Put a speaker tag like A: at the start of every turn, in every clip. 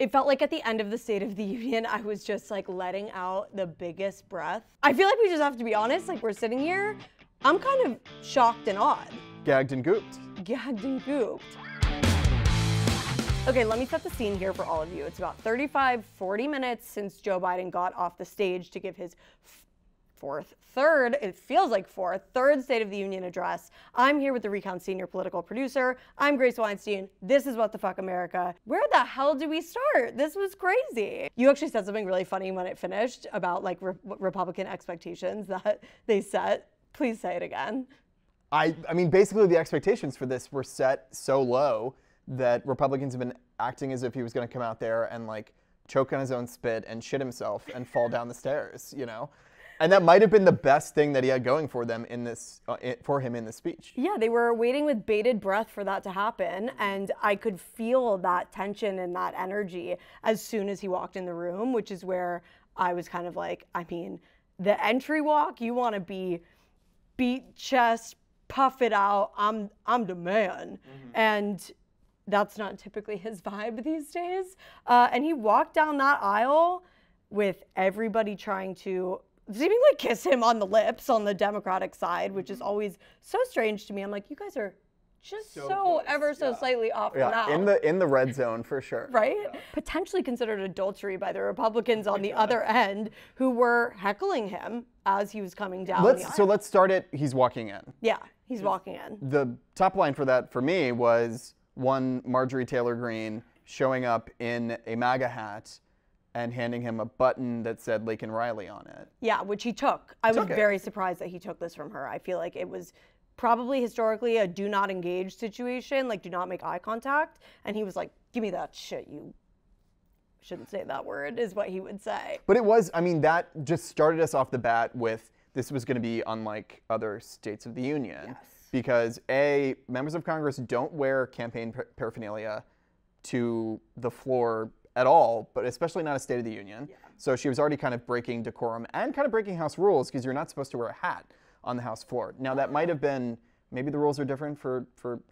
A: It felt like at the end of the State of the Union, I was just like letting out the biggest breath. I feel like we just have to be honest, like we're sitting here, I'm kind of shocked and awed.
B: Gagged and gooped.
A: Gagged and gooped. Okay, let me set the scene here for all of you. It's about 40 minutes since Joe Biden got off the stage to give his third State of the Union address. I'm here with the Recount senior political producer. I'm Grace Weinstein. This is What the Fuck America. Where the hell do we start? This was crazy. You actually said something really funny when it finished about like Republican expectations that they set. Please say it again.
B: I mean, basically the expectations for this were set so low that Republicans have been acting as if he was going to come out there and like choke on his own spit and shit himself and fall down the stairs, you know? And that might have been the best thing that he had going for them in this, for him in this speech.
A: Yeah, they were waiting with bated breath for that to happen, and I could feel that tension and that energy as soon as he walked in the room, which is where I was kind of like, I mean, the entry walk, you want to be beat chest, puff it out, I'm the man. And that's not typically his vibe these days. And he walked down that aisle with everybody trying to seemingly kiss him on the lips on the Democratic side, which is always so strange to me. I'm like, you guys are just so ever so slightly off now.
B: in the red zone for sure.
A: Right? Yeah. Potentially considered adultery by the Republicans on the other end who were heckling him as he was coming down the aisle.
B: So let's start it, he's walking in.
A: Yeah, he's walking in.
B: The top line for that for me was one Marjorie Taylor Greene showing up in a MAGA hat and handing him a button that said Laken Riley on it.
A: Yeah, which he took. I was very surprised that he took this from her. I feel like it was probably historically a do not engage situation, like do not make eye contact. And he was like, give me that shit, you shouldn't say that word, is what he would say.
B: But it was, I mean, that just started us off the bat with this was going to be unlike other states of the union.
A: Yes.
B: Because A, members of Congress don't wear campaign paraphernalia to the floor at all, but especially not a State of the Union. Yeah. So she was already kind of breaking decorum and kind of breaking House rules because you're not supposed to wear a hat on the House floor. Now that might have been, maybe the rules are different for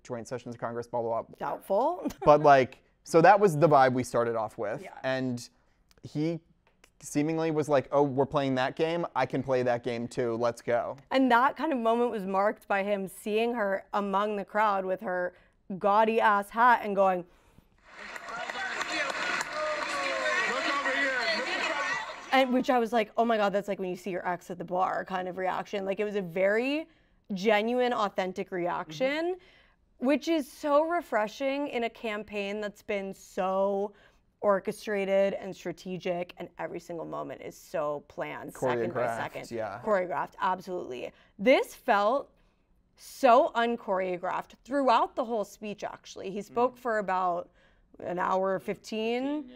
B: joint sessions of Congress, blah, blah, blah.
A: Doubtful.
B: But like, so that was the vibe we started off with.
A: Yeah.
B: And he seemingly was like, oh, we're playing that game, I can play that game too, let's go.
A: And that kind of moment was marked by him seeing her among the crowd with her gaudy ass hat and going, and which I was like, oh my God, that's like when you see your ex at the bar kind of reaction. Like it was a very genuine, authentic reaction, which is so refreshing in a campaign that's been so orchestrated and strategic, and every single moment is so planned, second by second.
B: Yeah.
A: Choreographed, absolutely. This felt so unchoreographed throughout the whole speech, actually. He spoke for about an hour 15,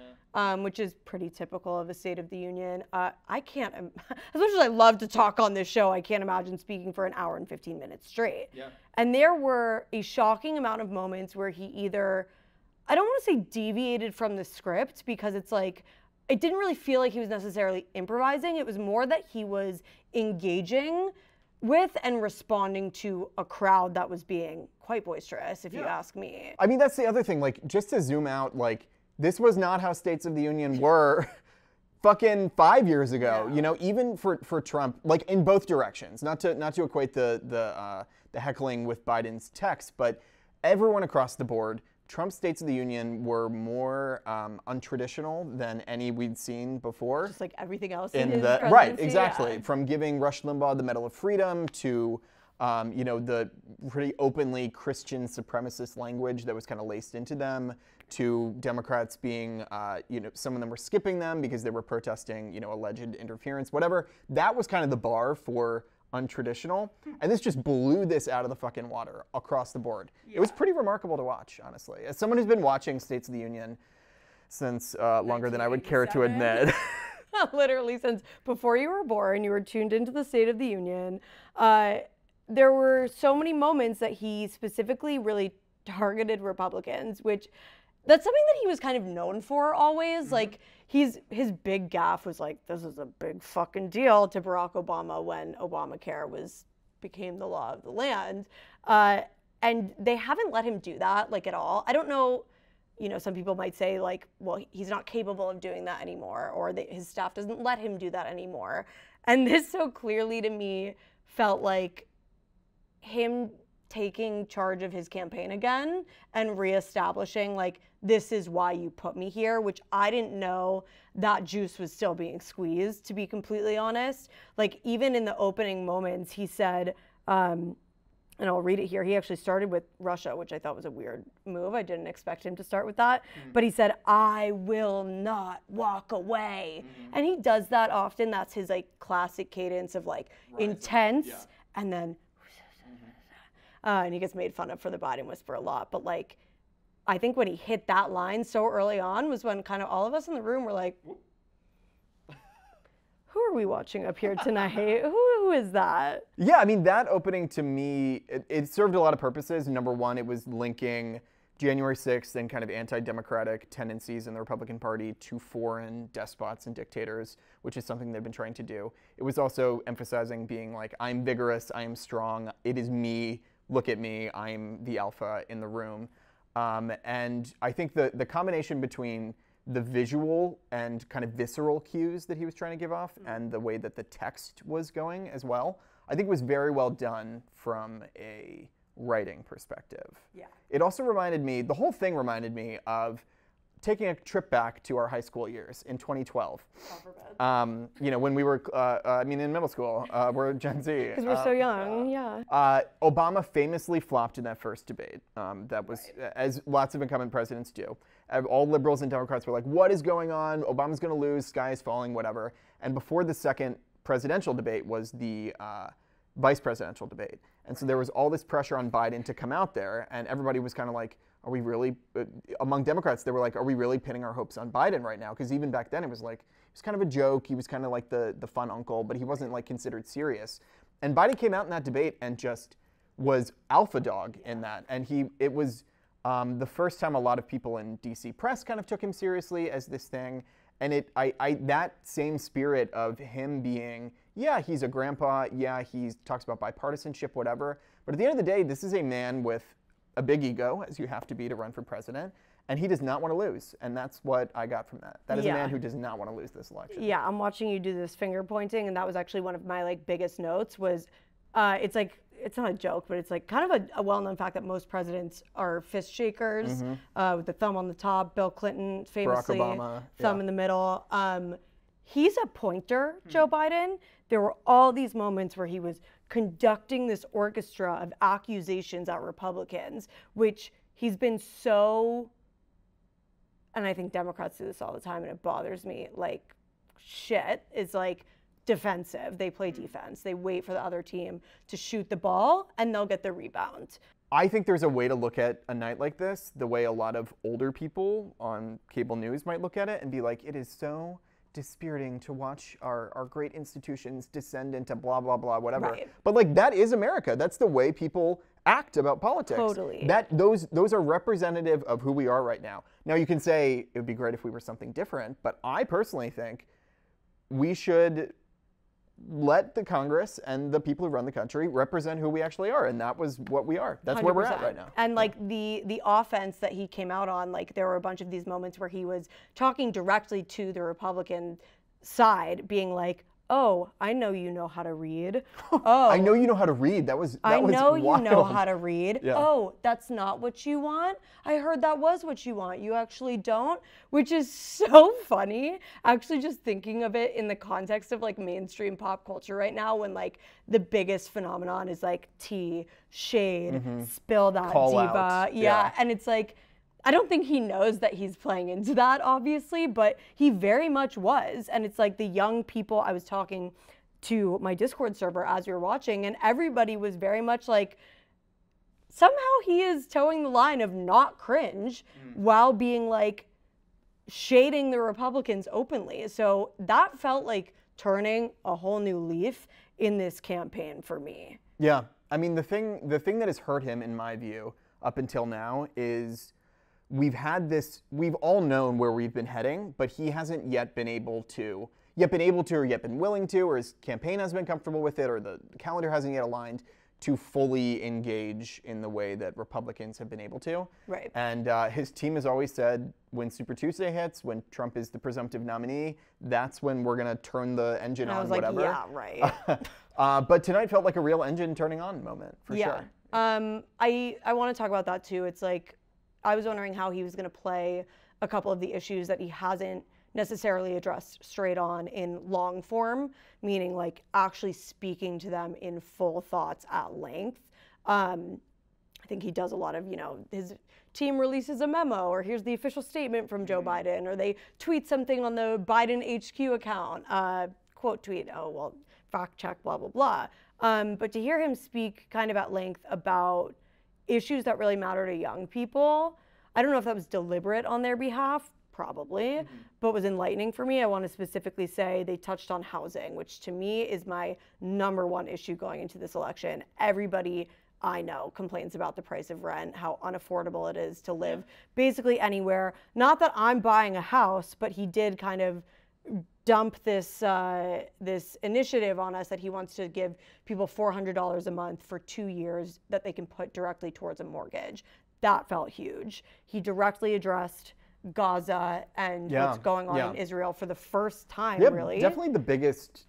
A: which is pretty typical of a State of the Union. I can't, as much as I love to talk on this show, I can't imagine speaking for an hour and 15 minutes straight. Yeah. And there were a shocking amount of moments where he either, I don't want to say deviated from the script, because it's like, it didn't really feel like he was necessarily improvising. It was more that he was engaging with and responding to a crowd that was being quite boisterous, if you ask me.
B: I mean, that's the other thing, like, just to zoom out, like, this was not how States of the Union were fucking 5 years ago. You know, even for Trump, like in both directions, not to equate the heckling with Biden's text, but everyone across the board, Trump's States of the Union were more untraditional than any we'd seen before.
A: Just like everything else in his presidency.
B: Right, exactly. Yeah. From giving Rush Limbaugh the Medal of Freedom to, you know, the pretty openly Christian supremacist language that was kind of laced into them, to Democrats being, you know, some of them were skipping them because they were protesting, you know, alleged interference, whatever. That was kind of the bar for untraditional, and this just blew this out of the fucking water across the board. Yeah. It was pretty remarkable to watch, honestly. As someone who's been watching States of the Union since longer than I would care to admit.
A: Literally since before you were born, you were tuned into the State of the Union. There were so many moments that he specifically really targeted Republicans, which that's something that he was kind of known for always. Like his big gaffe was like, this is a big fucking deal to Barack Obama when Obamacare became the law of the land. And they haven't let him do that like at all. I don't know, you know, some people might say like, well, he's not capable of doing that anymore, or that his staff doesn't let him do that anymore. And this so clearly to me felt like him taking charge of his campaign again and reestablishing like, this is why you put me here, which I didn't know that juice was still being squeezed, to be completely honest. Like, even in the opening moments, he said, and I'll read it here. He actually started with Russia, which I thought was a weird move. I didn't expect him to start with that. But he said, I will not walk away. And he does that often. That's his like classic cadence of like intense and then, and he gets made fun of for the Biden whisper a lot. But like, I think when he hit that line so early on was when kind of all of us in the room were like, who are we watching up here tonight? Who is that?
B: Yeah, I mean, that opening to me, it served a lot of purposes. Number one, it was linking January 6th and kind of anti-democratic tendencies in the Republican Party to foreign despots and dictators, which is something they've been trying to do. It was also emphasizing being like, I'm vigorous, I am strong, it is me, look at me, I'm the alpha in the room. And I think the combination between the visual and kind of visceral cues that he was trying to give off and the way that the text was going as well, I think was very well done from a writing perspective.
A: Yeah.
B: It also reminded me, the whole thing reminded me of taking a trip back to our high school years in 2012. You know, when we were, I mean, in middle school, we're Gen Z.
A: Because we're so young, yeah.
B: Obama famously flopped in that first debate. That was, as lots of incumbent presidents do. All liberals and Democrats were like, what is going on? Obama's going to lose, sky is falling, whatever. And before the second presidential debate was the vice presidential debate. And so there was all this pressure on Biden to come out there, and everybody was kind of like, are we really, among Democrats, they were like, are we really pinning our hopes on Biden right now? Because even back then it was like, it was kind of a joke. He was kind of like the fun uncle, but he wasn't like considered serious. And Biden came out in that debate and just was alpha dog in that. And it was the first time a lot of people in DC press kind of took him seriously as this thing. And that same spirit of him being, yeah, he's a grandpa, yeah, he talks about bipartisanship, whatever. But at the end of the day, this is a man with a big ego, as you have to be to run for president, and he does not want to lose. And that's what I got from that. That is a man who does not want to lose this election.
A: Yeah, I'm watching you do this finger pointing, and that was actually one of my like biggest notes was, it's like, it's not a joke, but it's like kind of a well-known fact that most presidents are fist shakers with the thumb on the top. Bill Clinton famously,
B: Barack Obama,
A: thumb in the middle. He's a pointer, Joe Biden. There were all these moments where he was conducting this orchestra of accusations at Republicans, which he's been so, and I think Democrats do this all the time and it bothers me, like shit, is like defensive. They play defense. They wait for the other team to shoot the ball and they'll get the rebound.
B: I think there's a way to look at a night like this, the way a lot of older people on cable news might look at it and be like, it is so dispiriting to watch our great institutions descend into blah, blah, blah, whatever.
A: Right.
B: But like, that is America. That's the way people act about politics.
A: Totally.
B: Those are representative of who we are right now. Now you can say it would be great if we were something different, but I personally think we should let the Congress and the people who run the country represent who we actually are, and that was what we are. That's 100%. Where we're at right now.
A: And like the offense that he came out on, like there were a bunch of these moments where he was talking directly to the Republican side, being like, oh, I know you know how to read. Oh,
B: I know you know how to read. I
A: know you know how to read.
B: Yeah.
A: Oh, that's not what you want? I heard that was what you want. You actually don't? Which is so funny. Actually just thinking of it in the context of like mainstream pop culture right now when like the biggest phenomenon is like tea, shade, spill that
B: Call
A: diva.
B: out.
A: Yeah. And it's like, I don't think he knows that he's playing into that, obviously, but he very much was. And it's like the young people, I was talking to my Discord server as we were watching, and everybody was very much like, somehow he is towing the line of not cringe while being like shading the Republicans openly. So that felt like turning a whole new leaf in this campaign for me.
B: Yeah. I mean, the thing that has hurt him, in my view, up until now is we've all known where we've been heading, but he hasn't yet been able to, or yet been willing to, or his campaign hasn't been comfortable with it, or the calendar hasn't yet aligned to fully engage in the way that Republicans have been able to.
A: Right.
B: And his team has always said, when Super Tuesday hits, when Trump is the presumptive nominee, that's when we're going to turn the engine on, whatever.
A: Yeah, right.
B: But tonight felt like a real engine turning on moment, for sure.
A: I want to talk about that too. It's like, I was wondering how he was going to play a couple of the issues that he hasn't necessarily addressed straight on in long form, meaning like actually speaking to them in full thoughts at length. I think he does a lot of, his team releases a memo, or here's the official statement from Joe Biden, or they tweet something on the Biden HQ account, quote tweet, oh, well, fact check, blah, blah, blah. But to hear him speak kind of at length about issues that really matter to young people, I don't know if that was deliberate on their behalf, probably, but was enlightening for me. I want to specifically say they touched on housing, which to me is my #1 issue going into this election. Everybody I know complains about the price of rent, how unaffordable it is to live basically anywhere. Not that I'm buying a house, but he did kind of dump this this initiative on us that he wants to give people $400 a month for 2 years that they can put directly towards a mortgage. That felt huge. He directly addressed Gaza and what's going on in Israel for the first time, really.
B: Definitely the biggest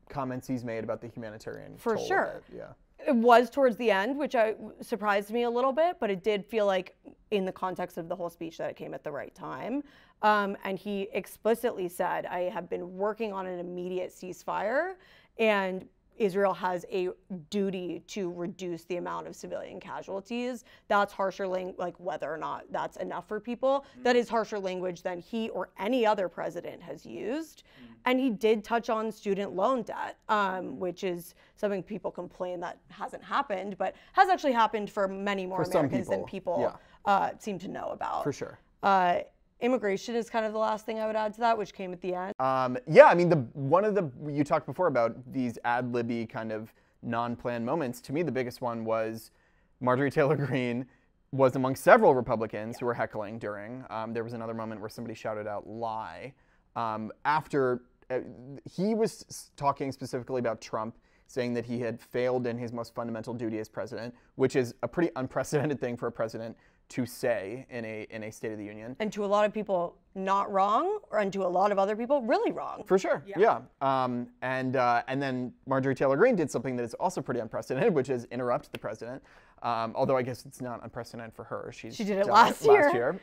B: comments he's made about the humanitarian
A: for
B: toll
A: sure.
B: of it. Yeah.
A: It was towards the end, which surprised me a little bit, but it did feel like in the context of the whole speech that it came at the right time. And he explicitly said, I have been working on an immediate ceasefire, and Israel has a duty to reduce the amount of civilian casualties. That's harsher language, like whether or not that's enough for people. That is harsher language than he or any other president has used. And he did touch on student loan debt, which is something people complain that hasn't happened, but has actually happened for many more Americans than people seem to know about.
B: For sure.
A: Immigration is kind of the last thing I would add to that, which came at the end.
B: Yeah, I mean, you talked before about these ad-libby kind of non-planned moments. To me, the biggest one was Marjorie Taylor Greene was among several Republicans who were heckling during. There was another moment where somebody shouted out "lie" after he was talking specifically about Trump, saying that he had failed in his most fundamental duty as president, which is a pretty unprecedented thing for a president to say in a State of the Union.
A: And to a lot of people, not wrong, and to a lot of other people, really wrong.
B: For sure, yeah. And then Marjorie Taylor Greene did something that is also pretty unprecedented, which is interrupt the president. Although I guess it's not unprecedented for her. She
A: did it last year.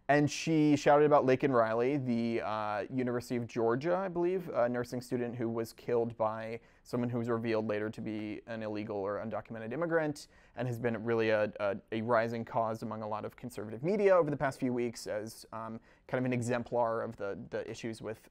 B: And she shouted about Laken Riley, the University of Georgia, I believe, a nursing student who was killed by someone who was revealed later to be an illegal or undocumented immigrant, and has been really a rising cause among a lot of conservative media over the past few weeks as kind of an exemplar of the issues with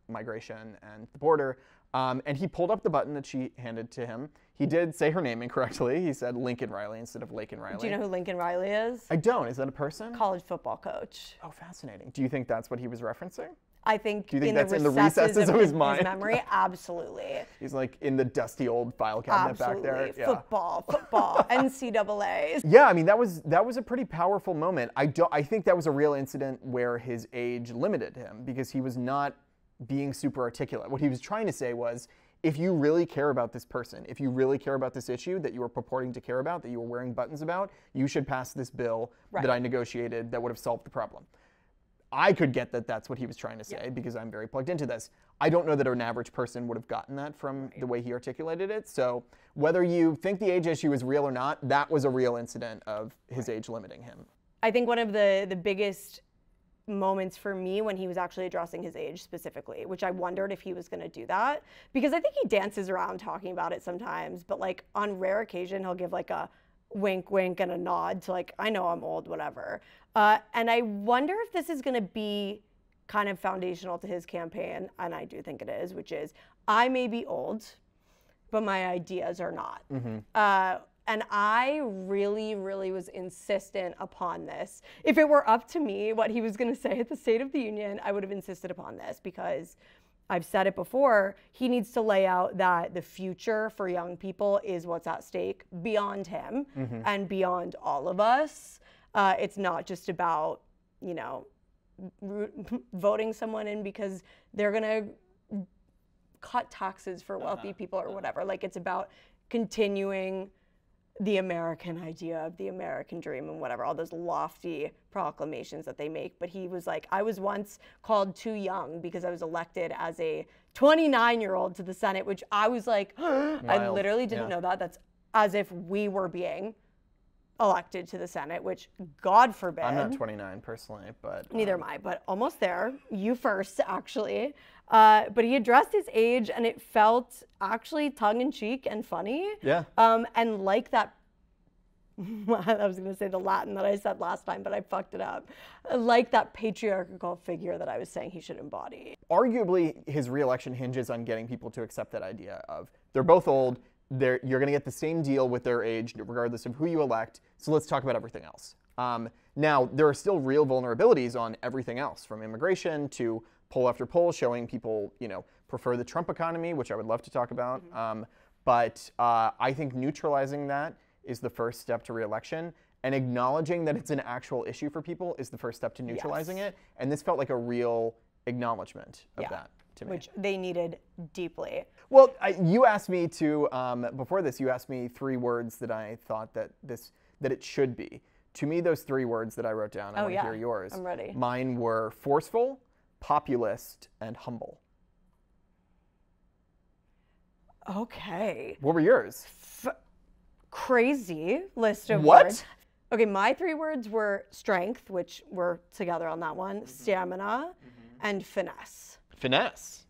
B: migration and the border. And he pulled up the button that she handed to him. He did say her name incorrectly. He said Lincoln Riley instead of Laken Riley.
A: Do you know who Lincoln Riley is?
B: I don't. Is that a person?
A: College football coach.
B: Oh, fascinating. Do you think that's what he was referencing?
A: I think,
B: do you think that's in the recesses of his mind?
A: His memory, absolutely.
B: He's like in the dusty old file cabinet back there.
A: Yeah. Football, NCAA.
B: Yeah, I mean that was a pretty powerful moment. I think that was a real incident where his age limited him because he was not being super articulate. What he was trying to say was, if you really care about this person, if you really care about this issue that you were purporting to care about, that you were wearing buttons about, you should pass this bill that I negotiated that would have solved the problem. I could get that that's what he was trying to say because I'm very plugged into this. I don't know that an average person would have gotten that from the way he articulated it. So whether you think the age issue is real or not, that was a real incident of his age limiting him.
A: I think one of the biggest moments for me when he was actually addressing his age specifically, which I wondered if he was going to do that, because I think he dances around talking about it sometimes, but like on rare occasion he'll give like a wink wink and a nod to like, I know I'm old, whatever. And I wonder if this is going to be kind of foundational to his campaign, and I do think it is, which is, I may be old, but my ideas are not. And I really, really was insistent upon this. If it were up to me, what he was going to say at the State of the Union, I would have insisted upon this because I've said it before, he needs to lay out that the future for young people is what's at stake beyond him and beyond all of us. It's not just about, you know, voting someone in because they're going to cut taxes for wealthy people or whatever. Like, it's about continuing the American idea of the American dream and whatever, all those lofty proclamations that they make. But he was like, I was once called too young because I was elected as a 29-year-old to the Senate, which I was like, I literally didn't know that. That's as if we were being elected to the Senate, which God forbid.
B: I'm not 29 personally, but
A: neither am I, but almost there. You first, actually. But he addressed his age, and it felt actually tongue-in-cheek and funny.
B: Yeah.
A: And like that, I was going to say the Latin that I said last time, but I fucked it up. Like that patriarchal figure that I was saying he should embody.
B: Arguably, his re-election hinges on getting people to accept that idea of they're both old. You're going to get the same deal with their age, regardless of who you elect. So let's talk about everything else. Now, there are still real vulnerabilities on everything else, from immigration to poll after poll showing people, prefer the Trump economy, which I would love to talk about. But I think neutralizing that is the first step to re-election, and acknowledging that it's an actual issue for people is the first step to neutralizing it. And this felt like a real acknowledgement of that.
A: Which they needed deeply.
B: Well, you asked me to, before this, you asked me 3 words that I thought that it should be. To me, those 3 words that I wrote down, I want to hear yours.
A: I'm ready.
B: Mine were forceful, populist, and humble.
A: Okay.
B: What were yours?
A: Crazy list of
B: what?
A: words. Okay, my 3 words were strength, which we're together on that one, stamina, and finesse. Finesse.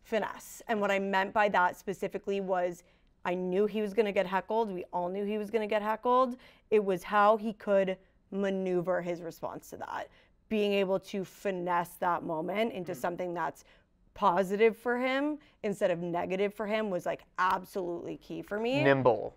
A: And what I meant by that specifically was I knew he was going to get heckled. We all knew he was going to get heckled. It was how he could maneuver his response to that. Being able to finesse that moment into something that's positive for him instead of negative for him was like absolutely key for me.
B: Nimble.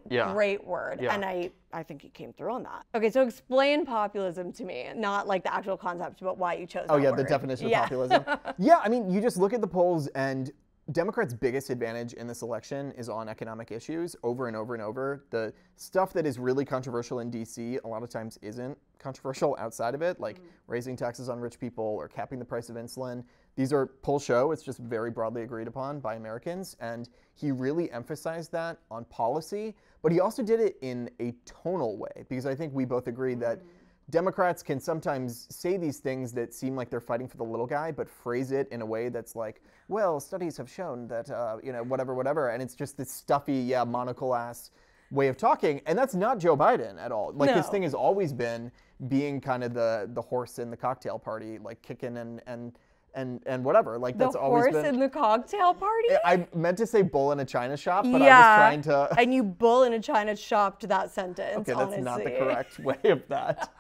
A: Yeah. Great word. Yeah. And I think he came through on that. Okay, so explain populism to me, not like the actual concept, but why you chose that word.
B: The definition of populism. Yeah, I mean, you just look at the polls, and Democrats' biggest advantage in this election is on economic issues over and over and over. The stuff that is really controversial in DC a lot of times isn't controversial outside of it, like raising taxes on rich people or capping the price of insulin. These are polls show it's just very broadly agreed upon by Americans, and he really emphasized that on policy, but he also did it in a tonal way, because I think we both agree that Democrats can sometimes say these things that seem like they're fighting for the little guy, but phrase it in a way that's like, well, studies have shown that, whatever, and it's just this stuffy, monocle-ass way of talking, and that's not Joe Biden at all. Like, his thing has always been being kind of the horse in the cocktail party, like kicking and whatever. Like, that's always been. The horse
A: in the cocktail party?
B: I meant to say bull in a china shop, but I was trying to.
A: And you bull in a china shop to that sentence.
B: Okay, that's
A: honestly.
B: not the correct way of that.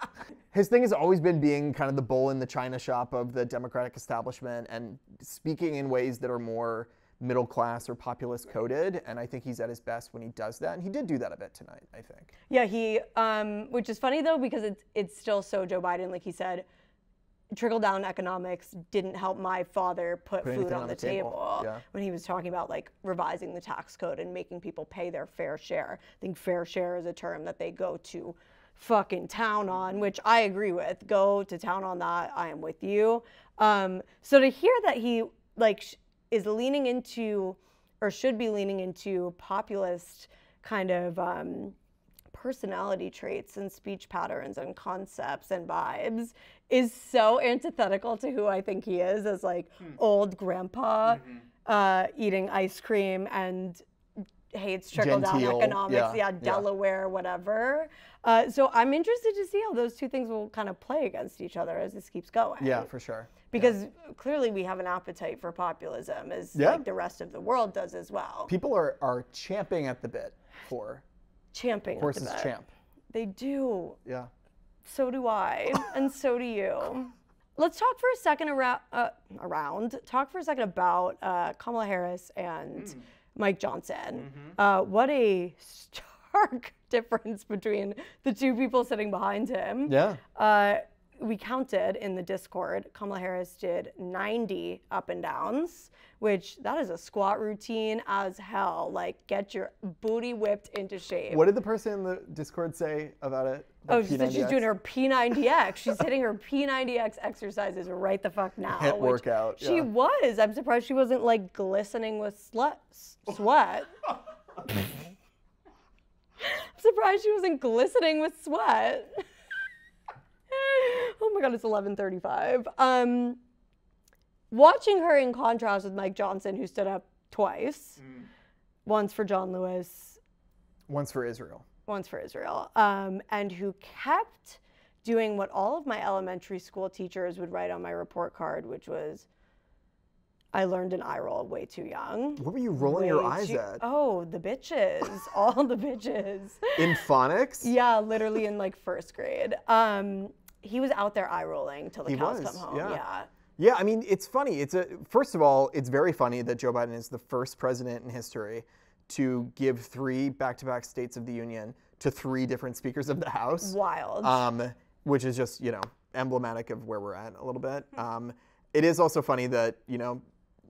B: His thing has always been being kind of the bull in the china shop of the Democratic establishment and speaking in ways that are more middle class or populist coded. And I think he's at his best when he does that. And he did do that a bit tonight, I think.
A: Yeah, he, which is funny though, because it's still so Joe Biden, like he said, trickle-down economics didn't help my father put food on the table. When he was talking about like revising the tax code and making people pay their fair share. I think fair share is a term that they go to fucking town on, which I agree with. Go to town on that. I am with you. So to hear that he like is leaning into, or should be leaning into, populist kind of personality traits and speech patterns and concepts and vibes is so antithetical to who I think he is as like old grandpa eating ice cream and hates trickle-down economics, Delaware, whatever. So I'm interested to see how those two things will kind of play against each other as this keeps going.
B: Yeah, for sure.
A: Because clearly we have an appetite for populism, as like the rest of the world does as well.
B: People are champing at the bit for
A: horses
B: champ.
A: They do.
B: Yeah.
A: So do I, and so do you. Let's talk for a second talk for a second about Kamala Harris and Mike Johnson. What a stark difference between the two people sitting behind him.
B: Yeah.
A: We counted in the Discord, Kamala Harris did 90 up and downs, which that is a squat routine as hell. Like, get your booty whipped into shape.
B: What did the person in the Discord say about it?
A: She said she's doing her P90X. She's hitting her P90X exercises right the fuck now.
B: Hit workout.
A: She was. I'm surprised she wasn't like glistening with sweat. surprised she wasn't glistening with sweat. Oh my God, it's 11:35. Watching her in contrast with Mike Johnson, who stood up twice, once for John Lewis,
B: once for Israel,
A: and who kept doing what all of my elementary school teachers would write on my report card, which was, I learned an eye roll way too young.
B: What were you rolling your eyes at?
A: Oh, the bitches. All the bitches.
B: In phonics?
A: Yeah, literally in like first grade. He was out there eye rolling till the cows come home. Yeah.
B: Yeah, I mean, it's funny. First of all, it's very funny that Joe Biden is the first president in history to give 3 back-to-back States of the Union to 3 different speakers of the House.
A: Wild.
B: Which is just, emblematic of where we're at a little bit. It is also funny that, no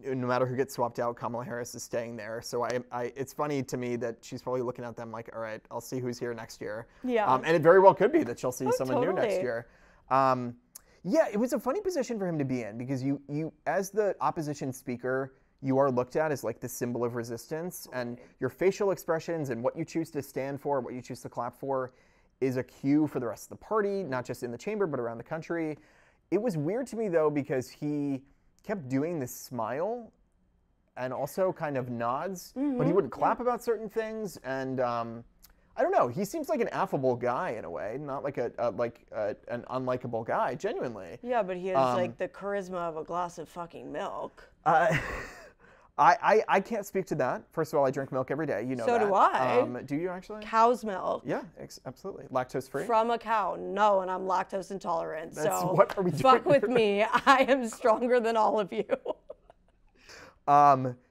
B: matter who gets swapped out, Kamala Harris is staying there. So it's funny to me that she's probably looking at them like, all right, I'll see who's here next year.
A: Yeah.
B: And it very well could be that she'll see someone new next
A: totally.
B: year. Yeah, it was a funny position for him to be in because you as the opposition speaker, you are looked at as like the symbol of resistance, and your facial expressions and what you choose to stand for, what you choose to clap for, is a cue for the rest of the party, not just in the chamber, but around the country. It was weird to me though because he kept doing this smile and also kind of nods, but he wouldn't clap about certain things, and I don't know. He seems like an affable guy in a way, not like an unlikable guy, genuinely.
A: Yeah, but he has like the charisma of a glass of fucking milk.
B: I can't speak to that. First of all, I drink milk every day. You know that.
A: So do I.
B: Do you actually?
A: Cow's milk.
B: Yeah, absolutely. Lactose free?
A: From a cow. No, and I'm lactose intolerant. So
B: what are we doing?
A: Fuck with me. I am stronger than all of you.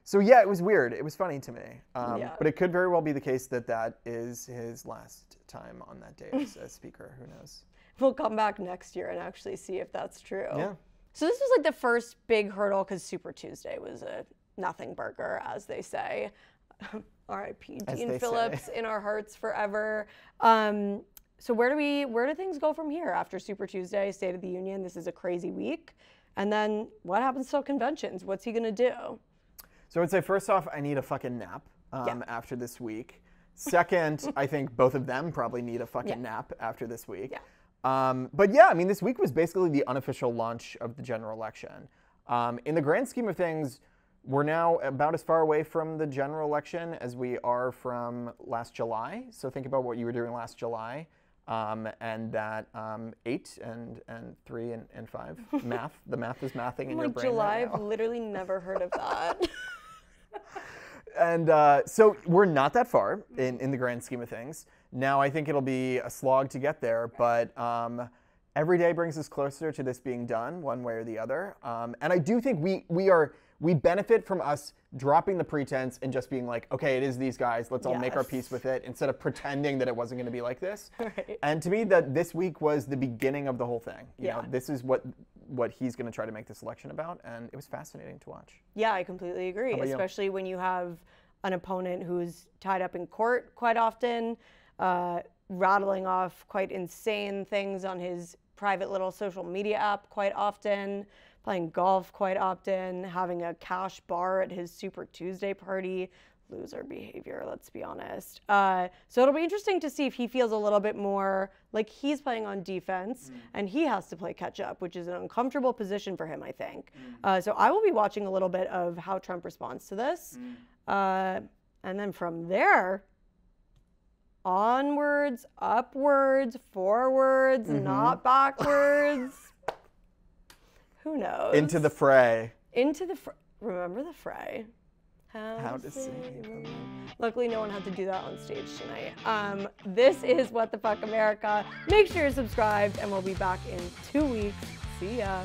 B: So yeah, it was weird. It was funny to me.
A: Yeah.
B: But it could very well be the case that is his last time on that day as speaker. Who knows?
A: We'll come back next year and actually see if that's true.
B: Yeah.
A: So this was like the first big hurdle because Super Tuesday was a nothing burger, as they say. R.I.P. Dean Phillips in our hearts forever. So where do things go from here after Super Tuesday, State of the Union? This is a crazy week. And then what happens till conventions? What's he gonna do?
B: So I would say first off, I need a fucking nap after this week. Second, I think both of them probably need a fucking nap after this week.
A: Yeah.
B: But yeah, I mean, this week was basically the unofficial launch of the general election. In the grand scheme of things, we're now about as far away from the general election as we are from last July. So think about what you were doing last July. And that 8 and 3 and 5 math. The math is mathing in your brain.
A: July,
B: right now.
A: I've literally never heard of that.
B: And so we're not that far in the grand scheme of things. Now I think it'll be a slog to get there, but every day brings us closer to this being done, one way or the other. And I do think we benefit from us dropping the pretense and just being like, okay, it is these guys. Let's all make our peace with it, instead of pretending that it wasn't going to be like this.
A: Right.
B: And to me, that this week was the beginning of the whole thing. You know, this is what he's going to try to make this election about, and it was fascinating to watch.
A: Yeah, I completely agree, especially when you have an opponent who's tied up in court quite often, rattling off quite insane things on his private little social media app quite often, playing golf quite often, having a cash bar at his Super Tuesday party. Loser behavior, let's be honest. So it'll be interesting to see if he feels a little bit more like he's playing on defense and he has to play catch up, which is an uncomfortable position for him, I think. So I will be watching a little bit of how Trump responds to this. And then from there, onwards, upwards, forwards, not backwards. Who knows?
B: Into the fray.
A: Remember the fray?
B: How to sing.
A: Luckily, no one had to do that on stage tonight. This is What the Fuck America. Make sure you're subscribed, and we'll be back in 2 weeks. See ya.